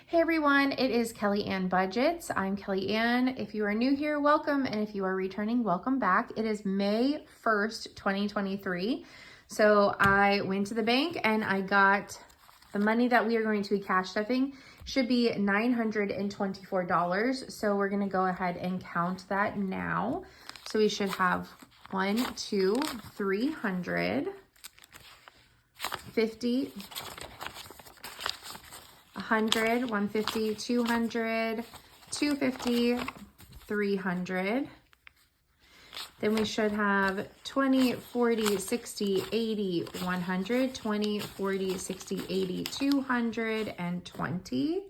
Hey everyone, it is Kelly Ann Budgets. I'm Kelly Ann. If you are new here, welcome. And if you are returning, welcome back. It is May 1st, 2023. So I went to the bank and I got the money that we are going to be cash stuffing should be $924. So we're going to go ahead and count that now. So we should have 300, 50, 100, 150, 200, 250, 300. Then we should have 20, 40, 60, 80, 100, 20, 40, 60, 80, 220.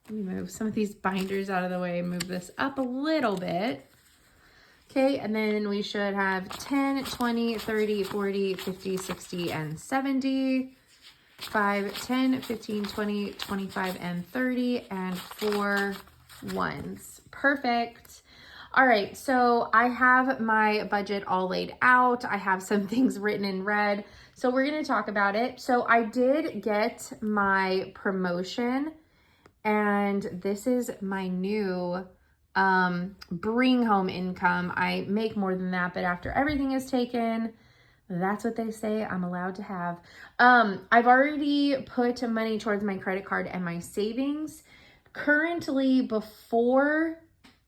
Let me move some of these binders out of the way, move this up a little bit. Okay, and then we should have 10, 20, 30, 40, 50, 60, and 70. 5, 10, 15, 20, 25, and 30, and 4 ones. Perfect. All right, so I have my budget all laid out. I have some things written in red, so we're going to talk about it. So I did get my promotion, and this is my new bring home income. I make more than that, but after everything is taken, that's what they say I'm allowed to have. I've already put money towards my credit card and my savings. Currently, before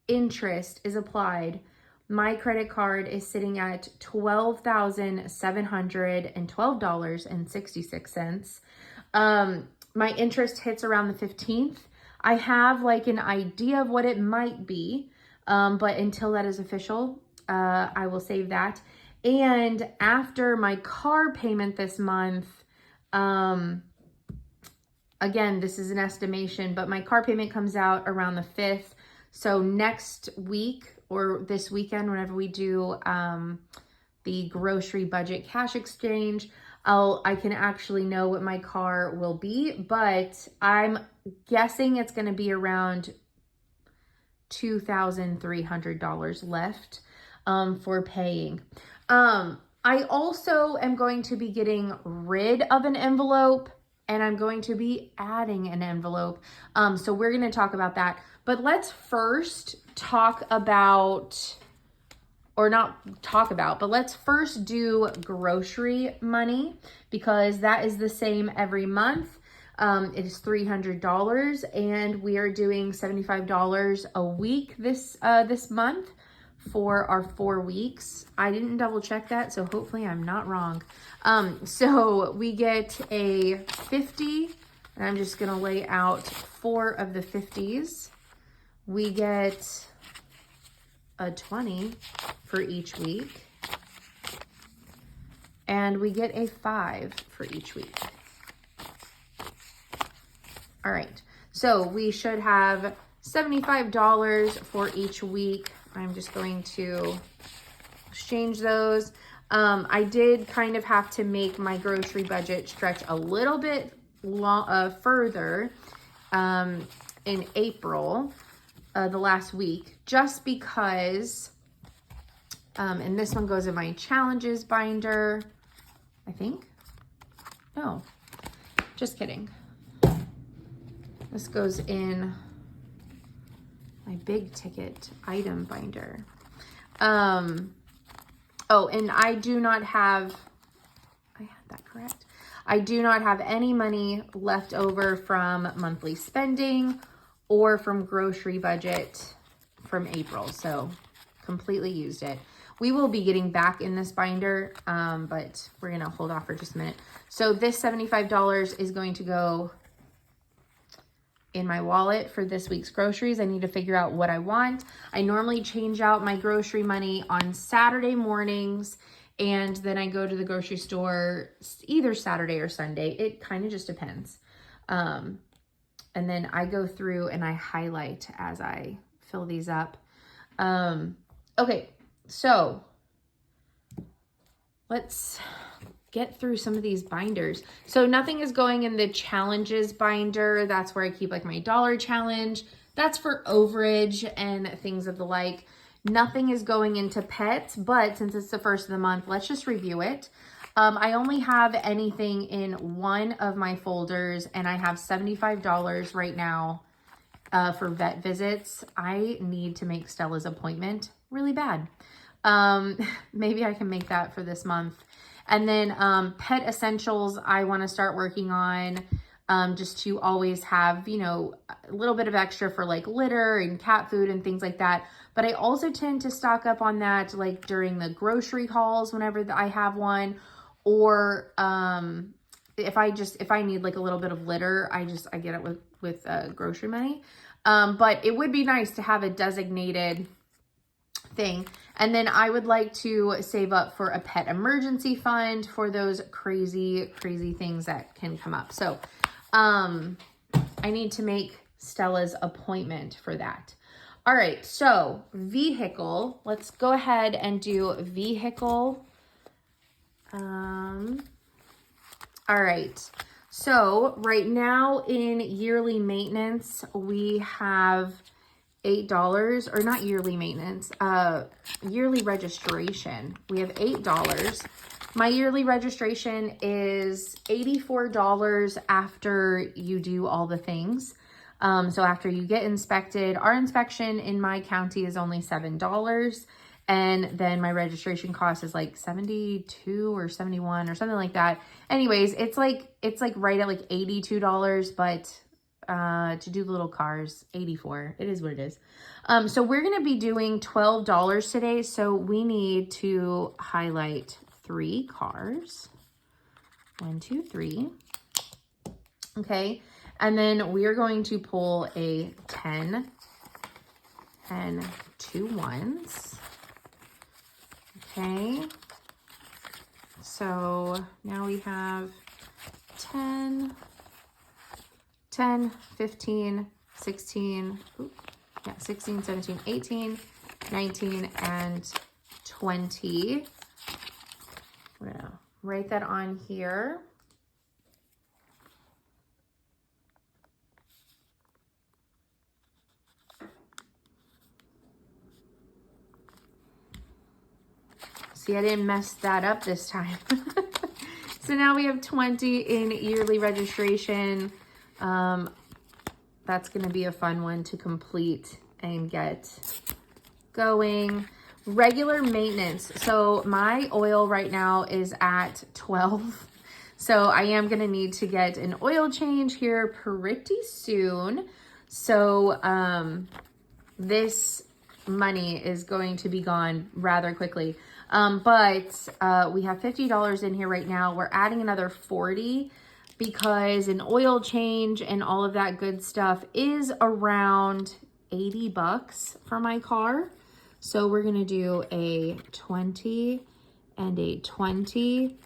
interest is applied, my credit card is sitting at $12,712.66. My interest hits around the 15th. I have like an idea of what it might be, but until that is official, I will save that. And after my car payment this month, again, this is an estimation, but my car payment comes out around the 5th. So next week or this weekend, whenever we do the grocery budget cash exchange, I can actually know what my car will be, but I'm guessing it's going to be around $2,300 left for paying. I also am going to be getting rid of an envelope and I'm going to be adding an envelope. So we're going to talk about that, but let's first talk about, or not talk about, but let's first do grocery money because that is the same every month. It is $300 and we are doing $75 a week this month for our 4 weeks. I didn't double check that, so hopefully I'm not wrong. So we get a 50, and I'm just gonna lay out 4 of the 50s. We get a 20 for each week, and we get a 5 for each week. All right, so we should have $75 for each week. I'm just going to exchange those. I did kind of have to make my grocery budget stretch a little bit further in April, the last week, just because, and this one goes in my challenges binder, I think. No, just kidding. This goes in my big ticket item binder. Oh, and I do not have, I had that correct. I do not have any money left over from monthly spending or from grocery budget from April. So completely used it. We will be getting back in this binder, but we're going to hold off for just a minute. So this $75 is going to go in my wallet for this week's groceries. I need to figure out what I want. I normally change out my grocery money on Saturday mornings, and then I go to the grocery store either Saturday or Sunday. It kind of just depends. And then I go through and I highlight as I fill these up. Okay, so let's get through some of these binders. So nothing is going in the challenges binder. That's where I keep like my dollar challenge. That's for overage and things of the like. Nothing is going into pets, but since it's the first of the month, let's just review it. I only have anything in one of my folders, and I have $75 right now for vet visits. I need to make Stella's appointment really bad. Maybe I can make that for this month. And then pet essentials I want to start working on, just to always have, you know, a little bit of extra for like litter and cat food and things like that. But I also tend to stock up on that like during the grocery hauls whenever I have one, or if I need like a little bit of litter, I get it with grocery money. But it would be nice to have a designated thing. And then I would like to save up for a pet emergency fund for those crazy things that can come up. So I need to make Stella's appointment for that. All right, so vehicle, let's go ahead and do vehicle. All right, so right now in yearly maintenance, we have $8, or not yearly maintenance, yearly registration. We have $8. My yearly registration is $84 after you do all the things. So after you get inspected, our inspection in my county is only $7. And then my registration cost is like 72 or 71 or something like that. Anyways, it's like right at like $82, but to do the little cars, 84. It is what it is. So we're going to be doing $12 today. So we need to highlight 3 cars. 1, 2, 3. Okay. And then we are going to pull a 10 and 2 ones. Okay. So now we have 10, 15, 16, 16, 17, 18, 19, and 20. I'm gonna write that on here. See, I didn't mess that up this time. So now we have 20 in yearly registration. That's going to be a fun one to complete and get going. Regular maintenance. So my oil right now is at 12. So I am going to need to get an oil change here pretty soon. So this money is going to be gone rather quickly. But we have $50 in here right now. We're adding another 40 because an oil change and all of that good stuff is around $80 for my car. So we're going to do a 20 and a 20.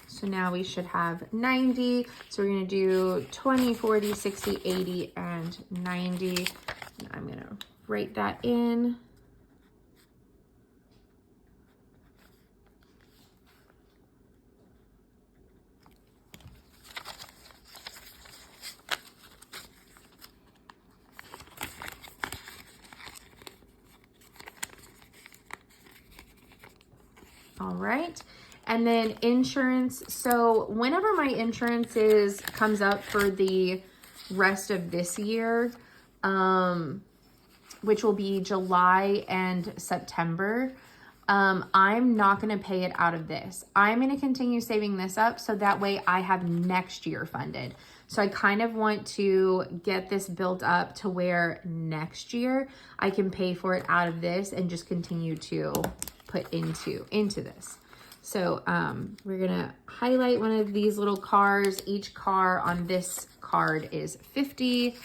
So now we should have 90. So we're going to do 20, 40, 60, 80, and 90. And I'm going to write that in. All right. And then insurance. So whenever my insurance comes up for the rest of this year, which will be July and September, I'm not going to pay it out of this. I'm going to continue saving this up so that way I have next year funded. So I kind of want to get this built up to where next year I can pay for it out of this and just continue to put into this. So we're going to highlight one of these little cars. Each car on this card is 50.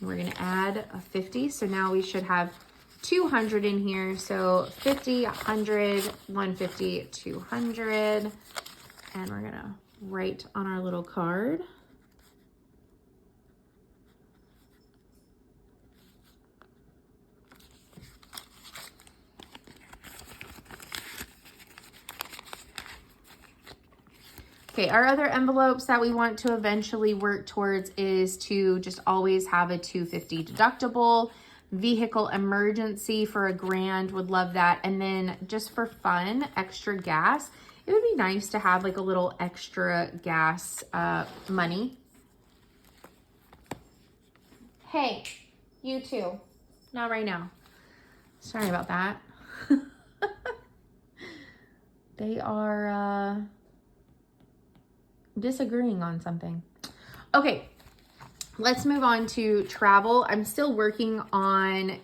We're going to add a 50. So now we should have 200 in here. So 50, 100, 150, 200. And we're going to write on our little card. Okay, our other envelopes that we want to eventually work towards is to just always have a $250 deductible. Vehicle emergency for $1,000, would love that. And then just for fun, extra gas. It would be nice to have like a little extra gas money. Hey, you too. Not right now. Sorry about that. They are disagreeing on something. Okay, let's move on to travel. I'm still working on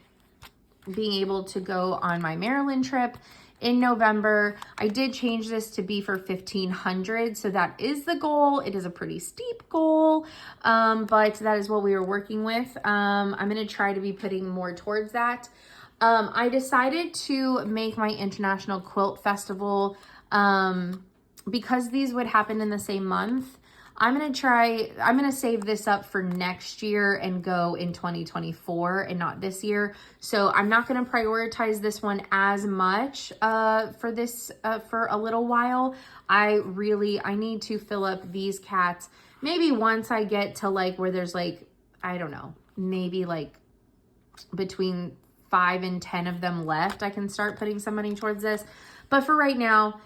being able to go on my Maryland trip in November. I did change this to be for $1,500, so that is the goal. It is a pretty steep goal, but that is what we were working with. I'm going to try to be putting more towards that. I decided to make my International Quilt Festival, because these would happen in the same month. I'm going to save this up for next year and go in 2024 and not this year. So I'm not going to prioritize this one as much, for this, for a little while. I need to fill up these cats. Maybe once I get to like where there's like, I don't know, maybe like between 5 and 10 of them left, I can start putting some money towards this. But for right now,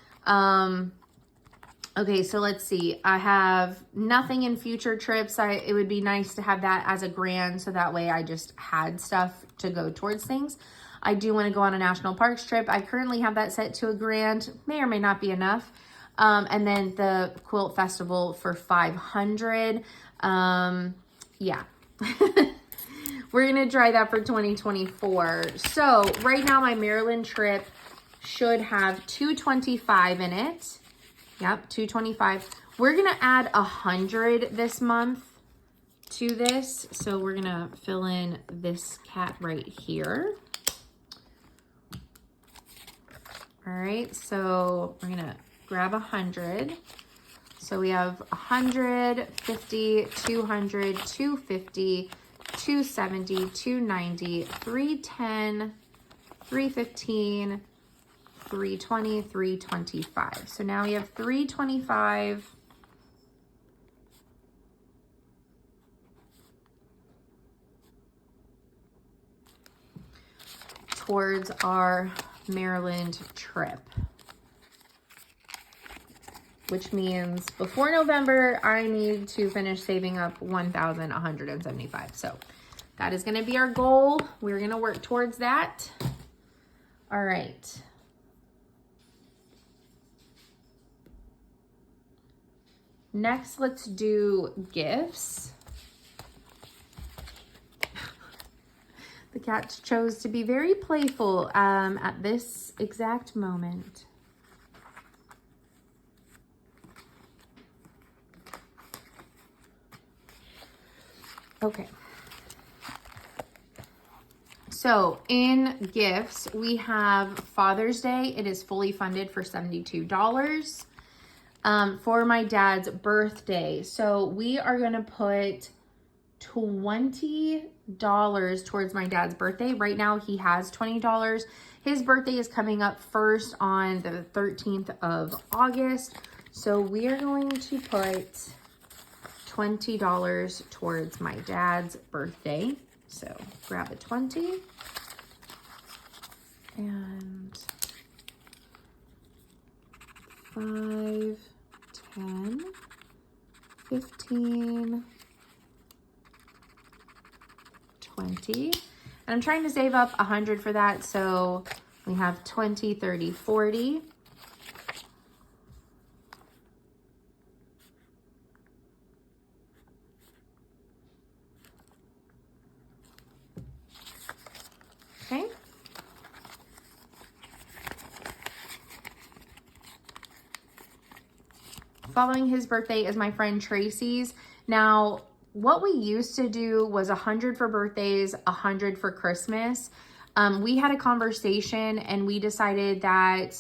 okay, so let's see. I have nothing in future trips. It would be nice to have that as a grand, so that way I just had stuff to go towards things. I do want to go on a national parks trip. I currently have that set to $1,000. May or may not be enough. And then the quilt festival for $500. Yeah. We're going to try that for 2024. So right now my Maryland trip should have $225 in it. Yep, $225. We're going to add $100 this month to this. So we're going to fill in this cat right here. All right, so we're going to grab $100. So we have 100, 50, 200, 250, 270, 290, 310, 315, 320, 325. So now we have 325 towards our Maryland trip, which means before November, I need to finish saving up $1,175. So that is going to be our goal. We're going to work towards that. All right. Next, let's do gifts. The cat chose to be very playful at this exact moment. Okay. So in gifts, we have Father's Day. It is fully funded for $72. For my dad's birthday. So we are going to put $20 towards my dad's birthday. Right now he has $20. His birthday is coming up first on the 13th of August. So we are going to put $20 towards my dad's birthday. So grab a 20 and 5, 10, 15, 20. And I'm trying to save up 100 for that. So we have 20, 30, 40. Okay. Following his birthday is my friend Tracy's. Now, what we used to do was 100 for birthdays, 100 for Christmas. We had a conversation and we decided that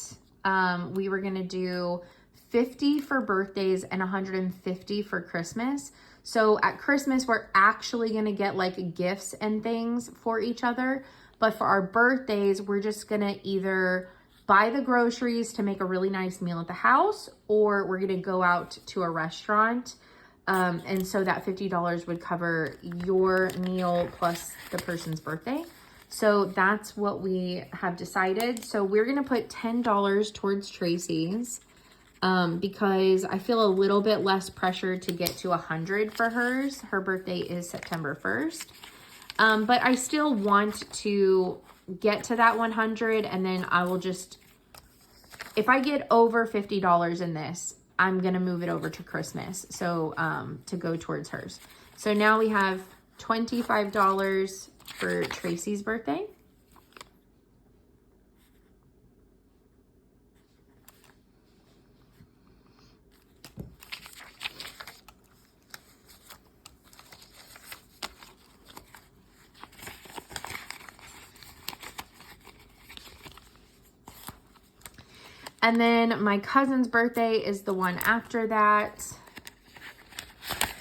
we were gonna do 50 for birthdays and 150 for Christmas. So at Christmas, we're actually gonna get like gifts and things for each other. But for our birthdays, we're just gonna either buy the groceries to make a really nice meal at the house, or we're gonna go out to a restaurant. And so that $50 would cover your meal plus the person's birthday. So that's what we have decided. So we're going to put $10 towards Tracy's because I feel a little bit less pressure to get to 100 for hers. Her birthday is September 1st. But I still want to get to that 100, and then I will just, if I get over $50 in this, I'm going to move it over to Christmas. So, to go towards hers. So now we have $25 for Tracy's birthday. And then my cousin's birthday is the one after that.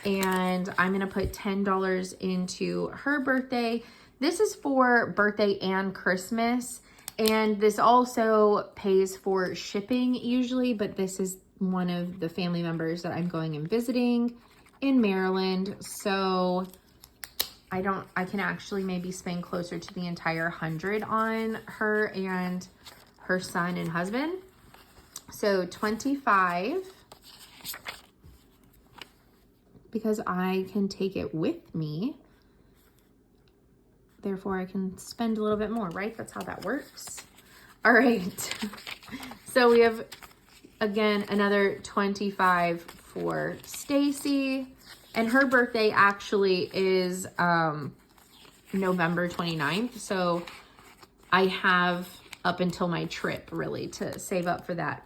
And I'm going to put $10 into her birthday. This is for birthday and Christmas. And this also pays for shipping usually, but this is one of the family members that I'm going and visiting in Maryland. So I can actually maybe spend closer to the entire 100 on her and her son and husband. So 25, because I can take it with me. Therefore, I can spend a little bit more, right? That's how that works. All right. So we have, again, another 25 for Stacy. And her birthday actually is November 29th. So I have up until my trip, really, to save up for that.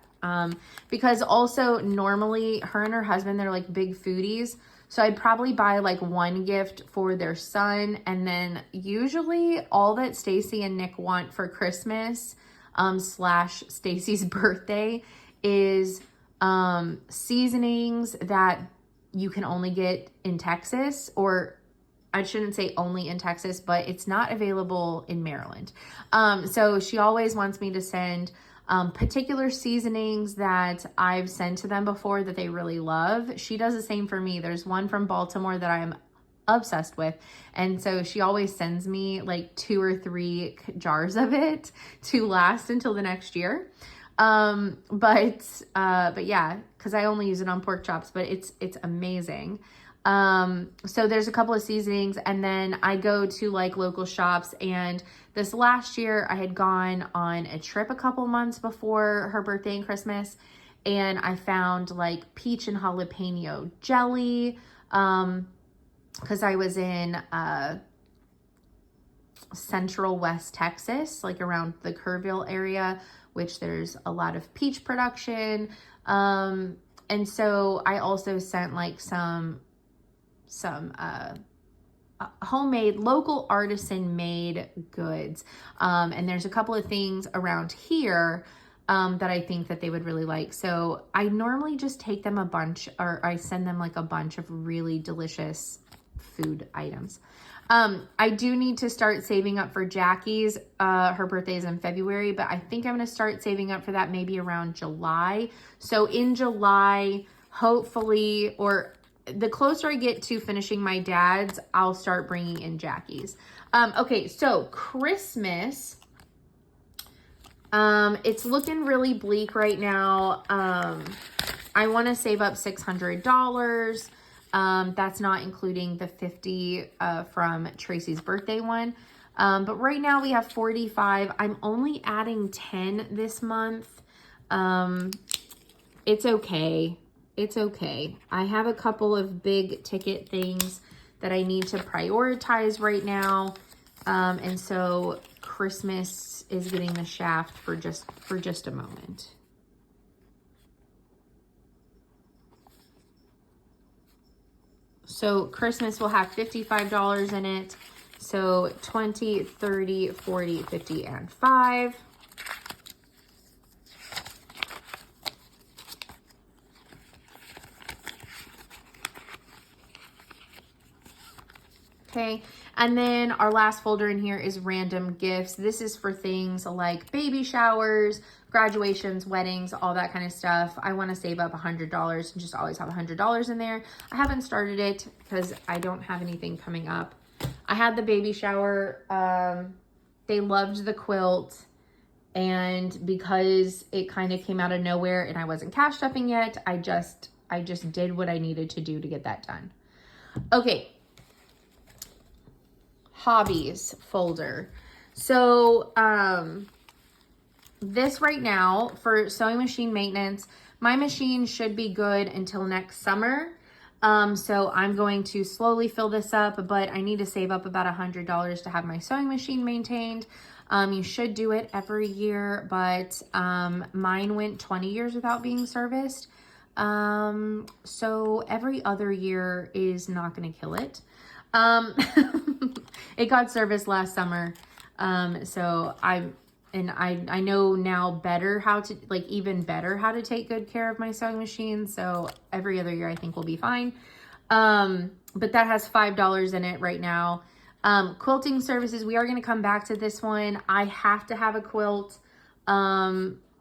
Because also normally her and her husband, they're like big foodies. So I'd probably buy like one gift for their son. And then usually all that Stacy and Nick want for Christmas, / Stacy's birthday is, seasonings that you can only get in Texas, or I shouldn't say only in Texas, but it's not available in Maryland. So she always wants me to send particular seasonings that I've sent to them before that they really love. She does the same for me. There's one from Baltimore that I'm obsessed with. And so she always sends me like 2 or 3 jars of it to last until the next year. But yeah, cause I only use it on pork chops, but it's amazing. So there's a couple of seasonings, and then I go to like local shops, and this last year I had gone on a trip a couple months before her birthday and Christmas, and I found like peach and jalapeno jelly, cause I was in, Central West Texas, like around the Kerrville area, which there's a lot of peach production. And so I also sent like some homemade, local artisan made goods. And there's a couple of things around here that I think that they would really like. So I normally just take them a bunch, or I send them like a bunch of really delicious food items. I do need to start saving up for Jackie's. Her birthday is in February, but I think I'm going to start saving up for that maybe around July. So in July, hopefully, or the closer I get to finishing my dad's, I'll start bringing in Jackie's. Okay, so Christmas, it's looking really bleak right now. I want to save up $600. That's not including the 50 from Tracy's birthday one. But right now we have 45. I'm only adding 10 this month. It's okay. It's okay. I have a couple of big ticket things that I need to prioritize right now. And so Christmas is getting the shaft for just a moment. So Christmas will have $55 in it. So 20, 30, 40, 50, and 5. Okay, and then our last folder in here is random gifts. This is for things like baby showers, graduations, weddings, all that kind of stuff. I want to save up $100 and just always have $100 in there. I haven't started it because I don't have anything coming up. I had the baby shower they loved the quilt. And because it kind of came out of nowhere and I wasn't cash stuffing yet, I just did what I needed to do to get that done. Okay. Hobbies folder. So, this right now for sewing machine maintenance, my machine should be good until next summer. So I'm going to slowly fill this up, but I need to save up about $100 to have my sewing machine maintained. You should do it every year, but mine went 20 years without being serviced. So every other year is not going to kill it. It got serviced last summer. So I know now better how to, like, even better how to take good care of my sewing machine. So every other year I think we'll be fine. But that has $5 in it right now. Quilting services, we are going to come back to this one. I have to have a quilt,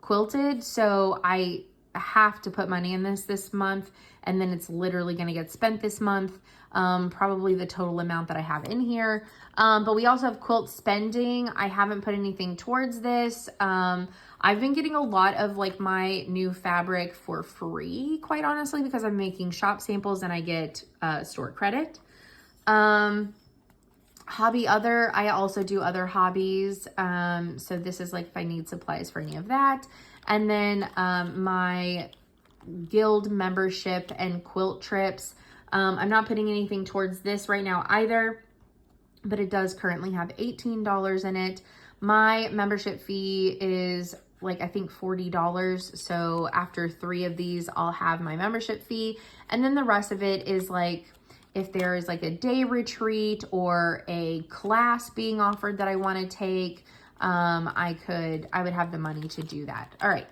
quilted. So I have to put money in this month, and then it's literally going to get spent this month. Probably the total amount that I have in here. But we also have quilt spending. I haven't put anything towards this. I've been getting a lot of like my new fabric for free, quite honestly, because I'm making shop samples and I get store credit. Hobby other, I also do other hobbies. So this is like if I need supplies for any of that. And then my guild membership and quilt trips. I'm not putting anything towards this right now either, but it does currently have $18 in it. My membership fee is like, I think $40. So after 3 of these, I'll have my membership fee. And then the rest of it is like, if there is like a day retreat or a class being offered that I want to take, I would have the money to do that. All right.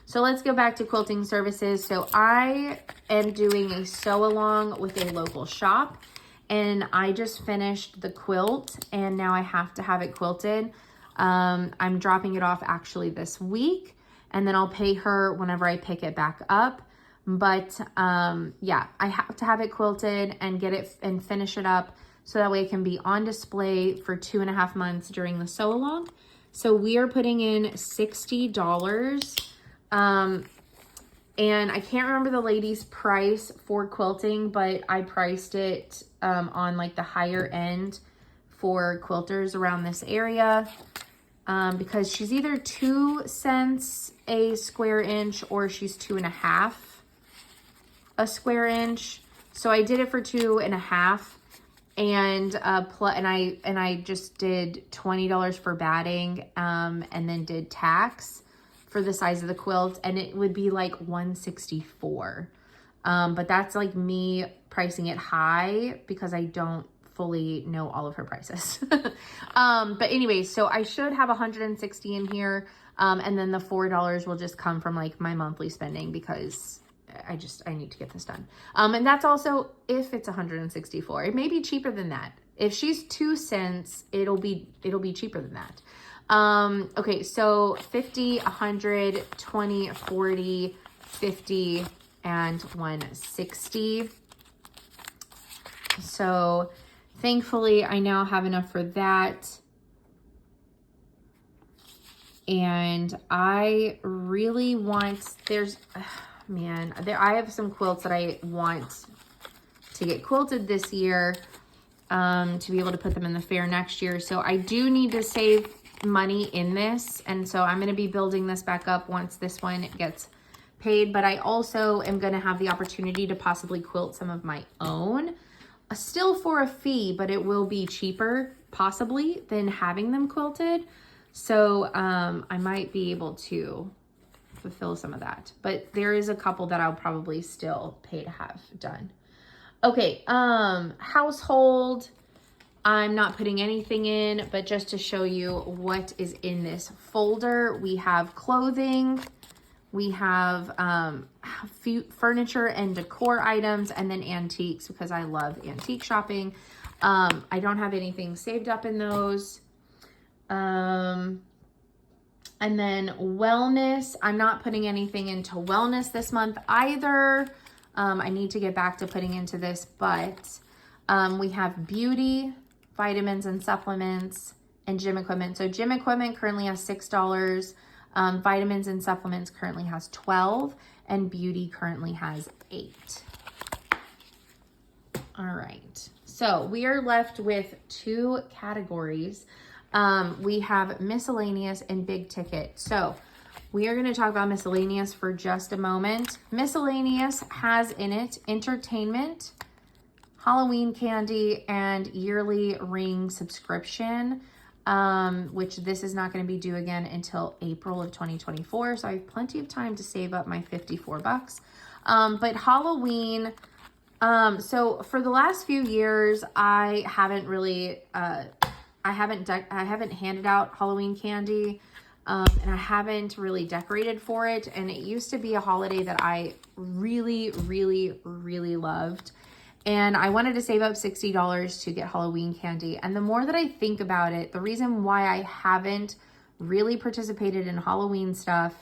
So let's go back to quilting services. So I am doing a sew along with a local shop, and I just finished the quilt and now I have to have it quilted. I'm dropping it off actually this week, and then I'll pay her whenever I pick it back up. But yeah, I have to have it quilted and get it and finish it up so that way it can be on display for 2.5 months during the sew along. So we are putting in $60. And I can't remember the lady's price for quilting, but I priced it on like the higher end for quilters around this area, because she's either 2 cents a square inch or she's 2.5 a square inch. So I did it for 2.5, and I just did $20 for batting, and then did tax for the size of the quilt, and it would be like $164. But that's like me pricing it high because I don't fully know all of her prices. But anyway, so I should have 160 in here. And then the $4 will just come from like my monthly spending because I need to get this done. And that's also if it's 164. It may be cheaper than that. If she's 2 cents, it'll be cheaper than that. Okay, so 50, 100, 20, 40, 50, and 160. So thankfully I now have enough for that. And I really want, I have some quilts that I want to get quilted this year, to be able to put them in the fair next year. So I do need to save money in this, and so I'm going to be building this back up once this one gets paid. But I also am going to have the opportunity to possibly quilt some of my own, still for a fee, but it will be cheaper possibly than having them quilted. So I might be able to fulfill some of that, but there is a couple that I'll probably still pay to have done. Okay, household, I'm not putting anything in, but just to show you what is in this folder, we have clothing, we have furniture and decor items, and then antiques, because I love antique shopping. I don't have anything saved up in those. And then wellness, I'm not putting anything into wellness this month either. I need to get back to putting into this, but we have beauty, vitamins and supplements, and gym equipment. So gym equipment currently has $6. Vitamins and supplements currently has 12, and beauty currently has 8. All right, so we are left with 2 categories. We have miscellaneous and big ticket. So we are going to talk about miscellaneous for just a moment. Miscellaneous has in it entertainment, Halloween candy, and yearly ring subscription, which this is not going to be due again until April of 2024. So I have plenty of time to save up my $54. But Halloween, so for the last few years, I haven't really, I haven't handed out Halloween candy, and I haven't really decorated for it. And it used to be a holiday that I really, really, really loved. And I wanted to save up $60 to get Halloween candy. And the more that I think about it, the reason why I haven't really participated in Halloween stuff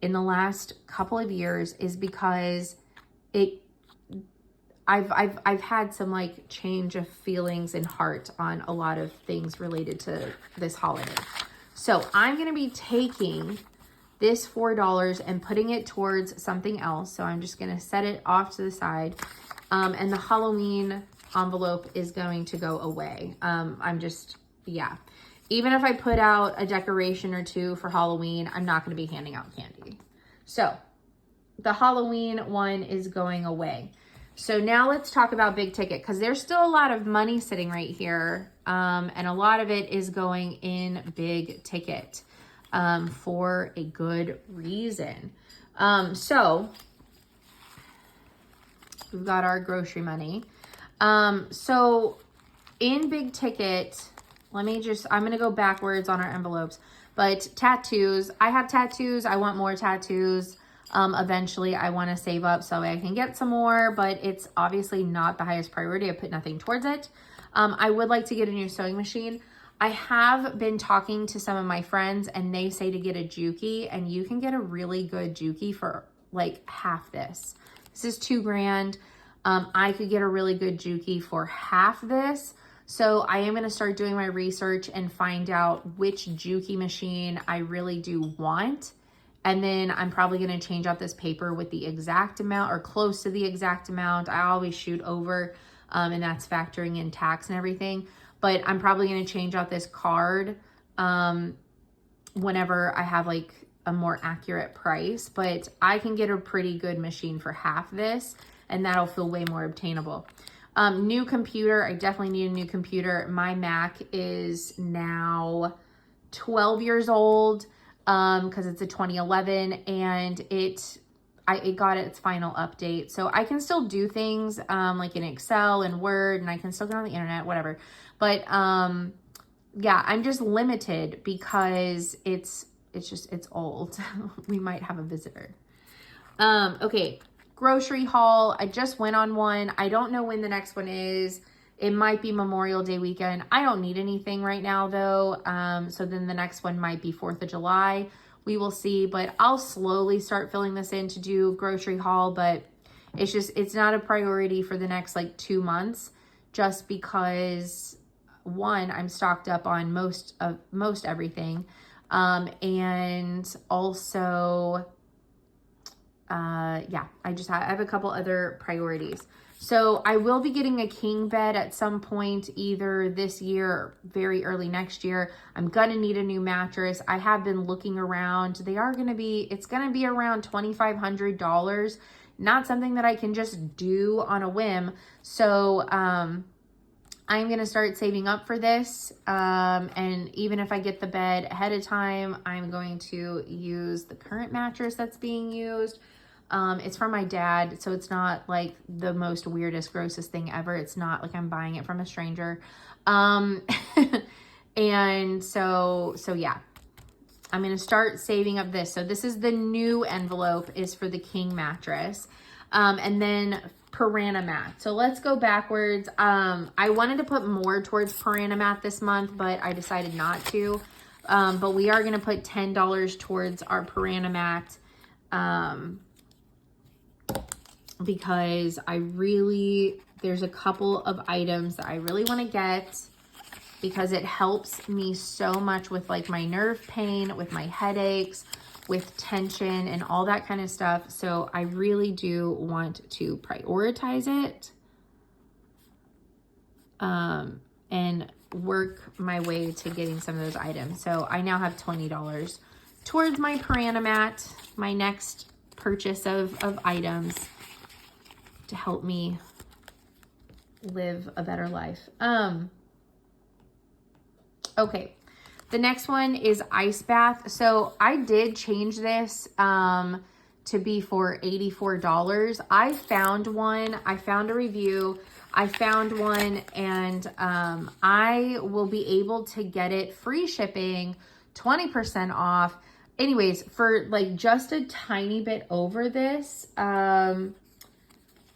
in the last couple of years is because I've had some like change of feelings and heart on a lot of things related to this holiday. So I'm going to be taking this $4 and putting it towards something else. So I'm just going to set it off to the side. And the Halloween envelope is going to go away. Yeah. Even if I put out a decoration or 2 for Halloween, I'm not going to be handing out candy. So the Halloween one is going away. So now let's talk about big ticket, because there's still a lot of money sitting right here. And a lot of it is going in big ticket, for a good reason. So we've got our grocery money. So in big ticket, I'm going to go backwards on our envelopes, but tattoos, I have tattoos. I want more tattoos. Eventually I want to save up so I can get some more, but it's obviously not the highest priority. I put nothing towards it. I would like to get a new sewing machine. I have been talking to some of my friends and they say to get a Juki, and you can get a really good Juki for like half this. This is $2,000. I could get a really good Juki for half this. So I am going to start doing my research and find out which Juki machine I really do want. And then I'm probably going to change out this paper with the exact amount or close to the exact amount. I always shoot over, and that's factoring in tax and everything. But I'm probably going to change out this card whenever I have like a more accurate price. But I can get a pretty good machine for half this, and that'll feel way more obtainable. New computer. I definitely need a new computer. My Mac is now 12 years old. Because it's a 2011 and it got its final update. So I can still do things like in Excel and Word, and I can still get on the internet, whatever. But yeah, I'm just limited because it's old. We might have a visitor. Okay, grocery haul. I just went on one. I don't know when the next one is. It might be Memorial Day weekend. I don't need anything right now though. So then the next one might be 4th of July. We will see, but I'll slowly start filling this in to do grocery haul, but it's not a priority for the next like 2 months, just because one, I'm stocked up on most everything. And also, yeah, I have a couple other priorities. So I will be getting a king bed at some point, either this year or very early next year. I'm going to need a new mattress. I have been looking around. It's going to be around $2,500. Not something that I can just do on a whim. So, I'm going to start saving up for this. And even if I get the bed ahead of time, I'm going to use the current mattress that's being used. It's from my dad, so it's not like the most weirdest, grossest thing ever. It's not like I'm buying it from a stranger. And so yeah, I'm going to start saving up this. So this is the new envelope, is for the king mattress. And then Piranha mat. So let's go backwards. I wanted to put more towards Piranha mat this month, but I decided not to. But we are going to put $10 towards our Piranha mat. Because there's a couple of items that I really want to get. because it helps me so much with like my nerve pain, with my headaches, with tension and all that kind of stuff. So I really do want to prioritize it and work my way to getting some of those items. So I now have $20 towards my Piranamat, my next purchase of items to help me live a better life. Okay. The next one is ice bath. So I did change this to be for $84. I found one. I found a review. I found one, and I will be able to get it free shipping, 20% off. Anyways, for like just a tiny bit over this,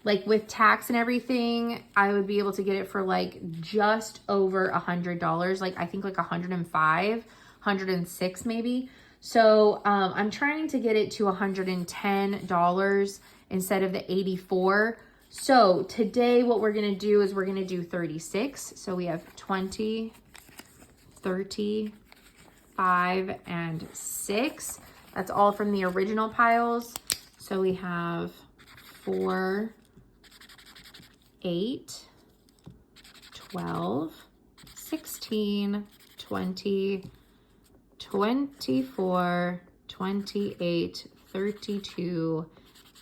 like with tax and everything, I would be able to get it for like just over $100. Like I think like 105, 106 maybe. So I'm trying to get it to $110 instead of the 84. So today what we're gonna do is we're gonna do 36. So we have 20, 30, 5, and 6. That's all from the original piles. So we have 4, 8, 12, 16, 20, 24, 28, 32,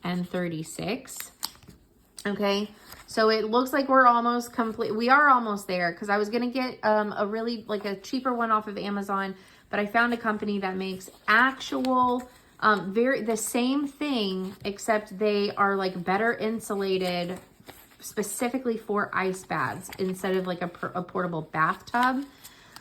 and 36. Okay, so it looks like we're almost complete. We are almost there, because I was going to get a really like a cheaper one off of Amazon, but I found a company that makes actual the same thing, except they are like better insulated specifically for ice baths instead of like a portable bathtub.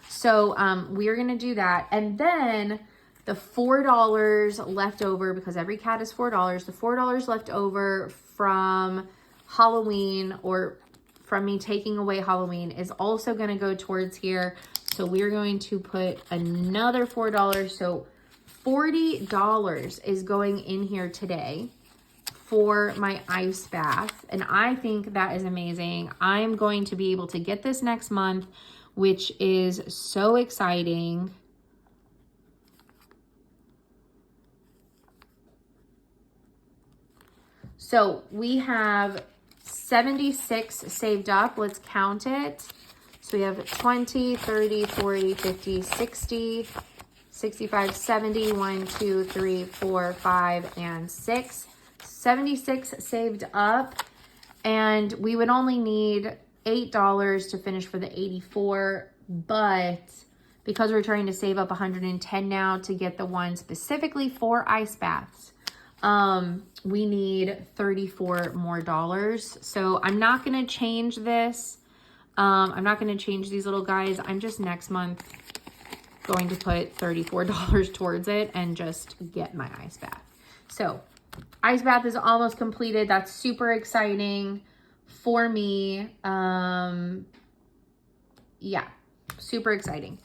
So we're going to do that. And then the $4 left over, because every cat is $4, the $4 left over from Halloween, or from me taking away Halloween, is also going to go towards here. So we're going to put another $4. So $40 is going in here today for my ice bath. And I think that is amazing. I'm going to be able to get this next month, which is so exciting. So we have 76 saved up. Let's count it. So we have 20, 30, 40, 50, 60, 65, 70, 1, 2, 3, 4, 5, and 6. 76 saved up. And we would only need $8 to finish for the 84. But because we're trying to save up 110 now to get the one specifically for ice baths, we need $34 more. So I'm not going to change this. I'm not going to change these little guys. I'm just next month going to put $34 towards it and just get my ice bath. So ice bath is almost completed. That's super exciting for me. Yeah, super exciting.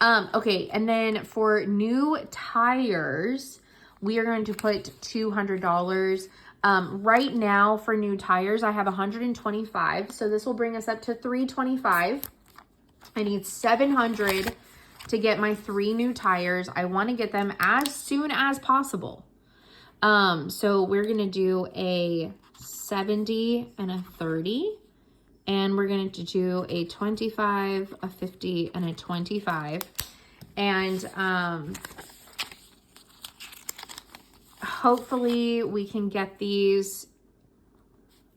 Okay. And then for new tires, we are going to put $200. Right now for new tires, I have 125. So this will bring us up to 325. I need 700 to get my 3 new tires. I want to get them as soon as possible. So we're going to do a 70 and a 30. And we're going to do a 25, a 50, and a 25. And, hopefully we can get these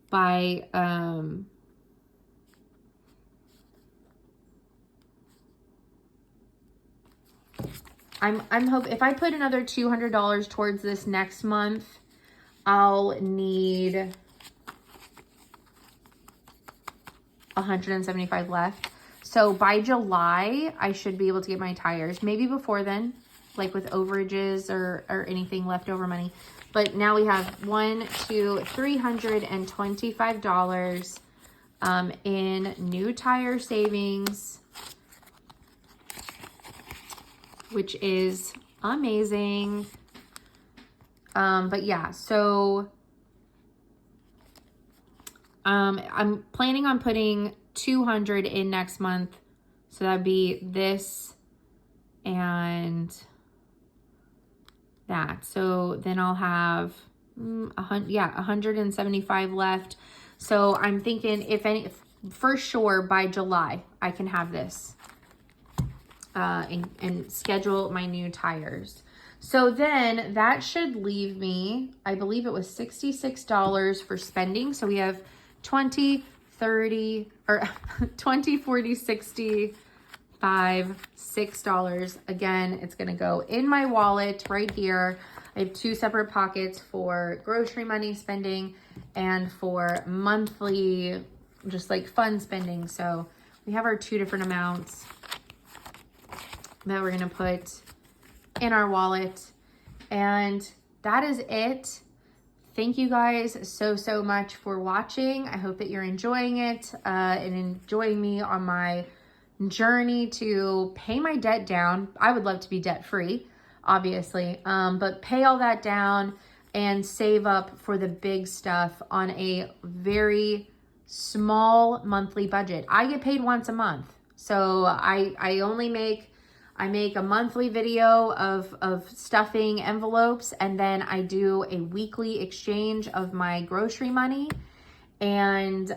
by, I'm hoping if I put another $200 towards this next month, I'll need 175 left. So by July, I should be able to get my tires. Maybe before then, like with overages or anything leftover money. But now we have $325 in new tire savings, which is amazing. But yeah, so I'm planning on putting 200 in next month So that'd be this and that. So then I'll have 175 left. So I'm thinking if for sure by July I can have this and schedule my new tires. So then that should leave me, I believe it was $66 for spending. So we have 20, 30, or 20, 40, 60, $5, $6. Again, it's gonna go in my wallet right here. I have 2 separate pockets for grocery money spending and for monthly, just like fun spending. So we have our 2 different amounts that we're gonna put in our wallet. And that is it. Thank you guys so much for watching. I hope that you're enjoying it and enjoying me on my journey to pay my debt down. I would love to be debt free, obviously, but pay all that down and save up for the big stuff on a very small monthly budget. I get paid once a month. So I make a monthly video of stuffing envelopes, and then I do a weekly exchange of my grocery money. And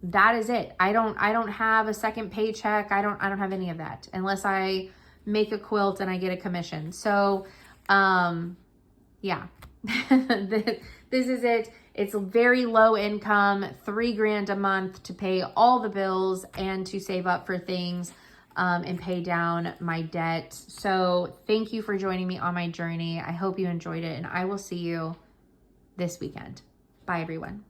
that is it. I don't have a second paycheck. I don't have any of that unless I make a quilt and I get a commission. So yeah, this is it. It's very low income, $3 grand a month to pay all the bills and to save up for things and pay down my debt. So thank you for joining me on my journey. I hope you enjoyed it, and I will see you this weekend. Bye, everyone.